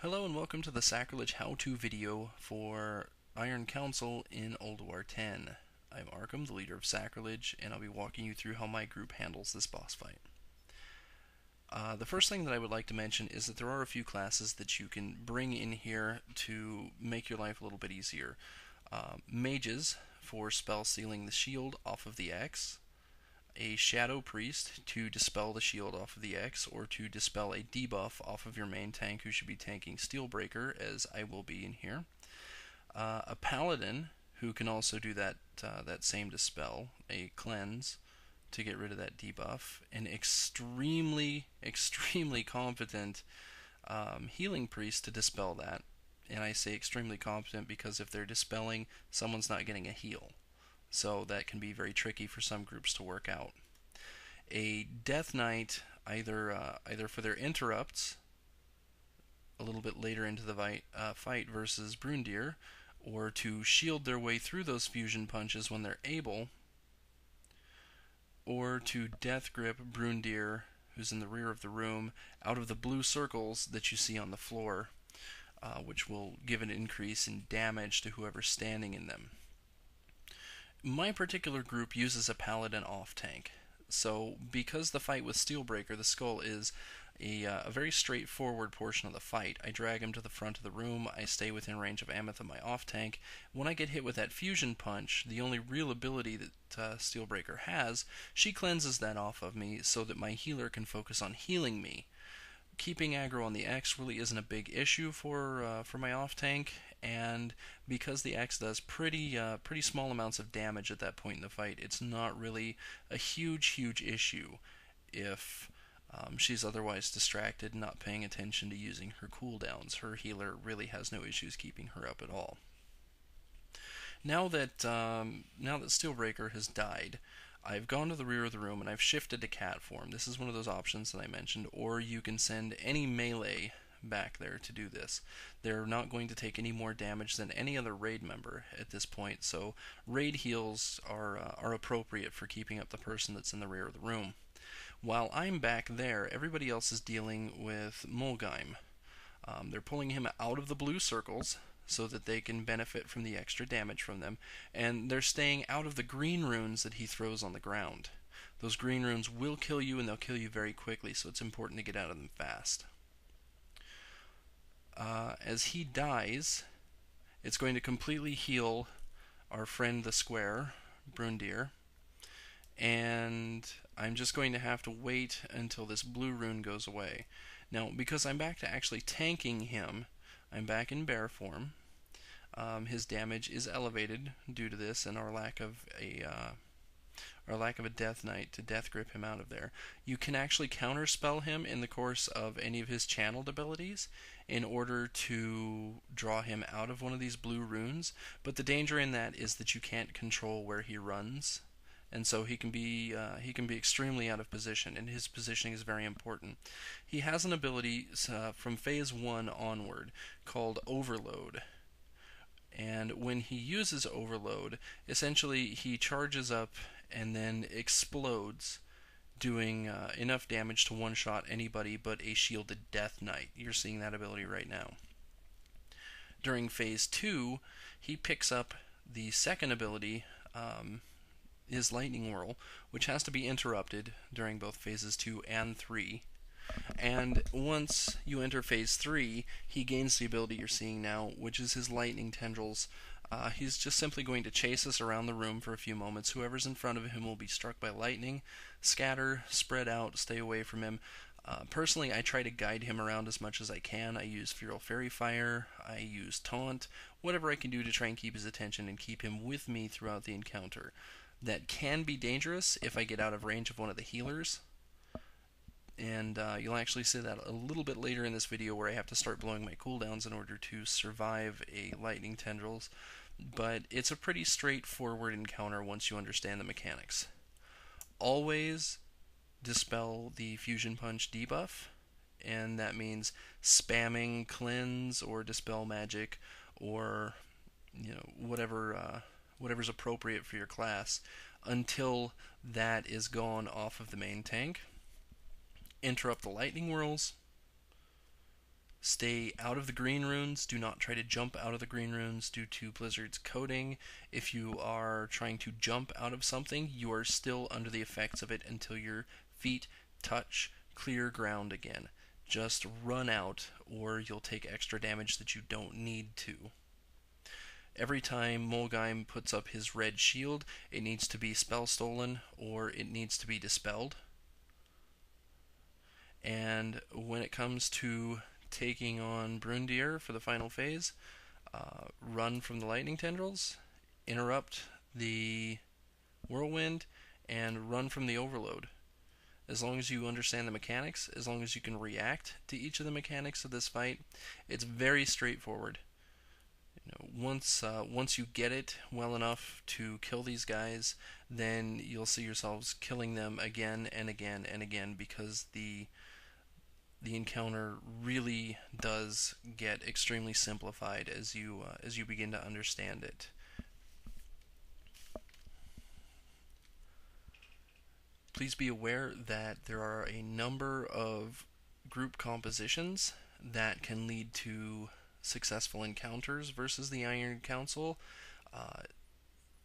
Hello and welcome to the Sacrilege how-to video for Iron Council in Old War 10. I'm Arkham, the leader of Sacrilege, and I'll be walking you through how my group handles this boss fight. The first thing that I would like to mention is that there are a few classes that you can bring in here to make your life a little bit easier. Mages for spell sealing the shield off of the X, a Shadow Priest to dispel the shield off of the X, or to dispel a debuff off of your main tank who should be tanking Steelbreaker, as I will be in here. A Paladin who can also do that same dispel, a Cleanse to get rid of that debuff, an extremely competent Healing Priest to dispel that. And I say extremely competent because if they're dispelling, someone's not getting a heal. So that can be very tricky for some groups to work out. A Death Knight, either for their interrupts a little bit later into the fight versus Brundir, or to shield their way through those fusion punches when they're able, or to Death Grip Brundir, who's in the rear of the room, out of the blue circles that you see on the floor, which will give an increase in damage to whoever's standing in them. My particular group uses a Paladin off-tank. So, because the fight with Steelbreaker, the skull, is a very straightforward portion of the fight, I drag him to the front of the room, I stay within range of Ameth of my off-tank. When I get hit with that fusion punch, the only real ability that Steelbreaker has, she cleanses that off of me so that my healer can focus on healing me. Keeping aggro on the X really isn't a big issue for my off-tank, and because the X does pretty small amounts of damage at that point in the fight, it's not really a huge issue if she's otherwise distracted, not paying attention to using her cooldowns. Her healer really has no issues keeping her up at all. Now that Steelbreaker has died, I've gone to the rear of the room and I've shifted to cat form. This is one of those options that I mentioned, or you can send any melee back there to do this. They're not going to take any more damage than any other raid member at this point, so raid heals are appropriate for keeping up the person that's in the rear of the room. While I'm back there, everybody else is dealing with Mulgheim. They're pulling him out of the blue circles so that they can benefit from the extra damage from them, and they're staying out of the green runes that he throws on the ground. Those green runes will kill you, and they'll kill you very quickly, so it's important to get out of them fast. As he dies, it's going to completely heal our friend the square, Brundir, and I'm just going to have to wait until this blue rune goes away. Now, because I'm back to actually tanking him, I'm back in bear form. His damage is elevated due to this and our lack of a Death Knight to Death Grip him out of there. You can actually counterspell him in the course of any of his channeled abilities in order to draw him out of one of these blue runes, but the danger in that is that you can't control where he runs, and so he can be extremely out of position, and his positioning is very important. He has an ability from phase 1 onward called Overload, and when he uses Overload, essentially he charges up and then explodes, doing enough damage to one-shot anybody but a shielded Death Knight. You're seeing that ability right now. During phase 2, he picks up the second ability, his Lightning Whirl, which has to be interrupted during both phases 2 and 3. And once you enter phase 3, he gains the ability you're seeing now, which is his Lightning Tendrils. He's just simply going to chase us around the room for a few moments. Whoever's in front of him will be struck by lightning. Scatter, spread out, stay away from him. Personally, I try to guide him around as much as I can. I use Feral Fairy Fire, I use Taunt, whatever I can do to try and keep his attention and keep him with me throughout the encounter. That can be dangerous if I get out of range of one of the healers, and you'll actually see that a little bit later in this video where I have to start blowing my cooldowns in order to survive a Lightning Tendrils, but it's a pretty straightforward encounter once you understand the mechanics. Always dispel the Fusion Punch debuff, and that means spamming Cleanse or Dispel Magic or whatever's appropriate for your class until that is gone off of the main tank. Interrupt the lightning whirls, Stay out of the green runes. Do not try to jump out of the green runes due to Blizzard's coding. If you are trying to jump out of something, you are still under the effects of it until your feet touch clear ground again. Just run out, or you'll take extra damage that you don't need to. Every time Molgheim puts up his red shield, it needs to be spell stolen or it needs to be dispelled. And when it comes to taking on Brundir for the final phase, run from the lightning tendrils, interrupt the whirlwind, and run from the overload. As long as you understand the mechanics, as long as you can react to each of the mechanics of this fight, it's very straightforward. Once you get it well enough to kill these guys, then you'll see yourselves killing them again and again and again, because the encounter really does get extremely simplified as you begin to understand it. Please be aware that there are a number of group compositions that can lead to successful encounters versus the Iron Council,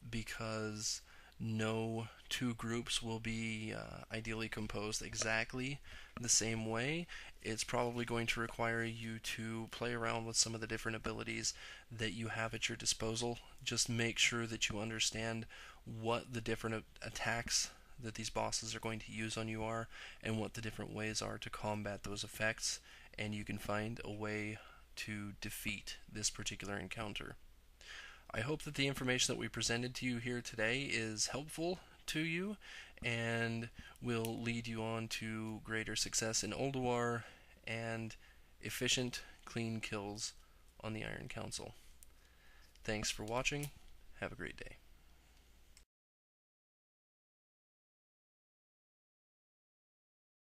because no two groups will be ideally composed exactly the same way. It's probably going to require you to play around with some of the different abilities that you have at your disposal. Just make sure that you understand what the different attacks that these bosses are going to use on you are, and what the different ways are to combat those effects, and you can find a way to defeat this particular encounter. I hope that the information that we presented to you here today is helpful to you and will lead you on to greater success in Ulduar and efficient, clean kills on the Iron Council. Thanks for watching. Have a great day.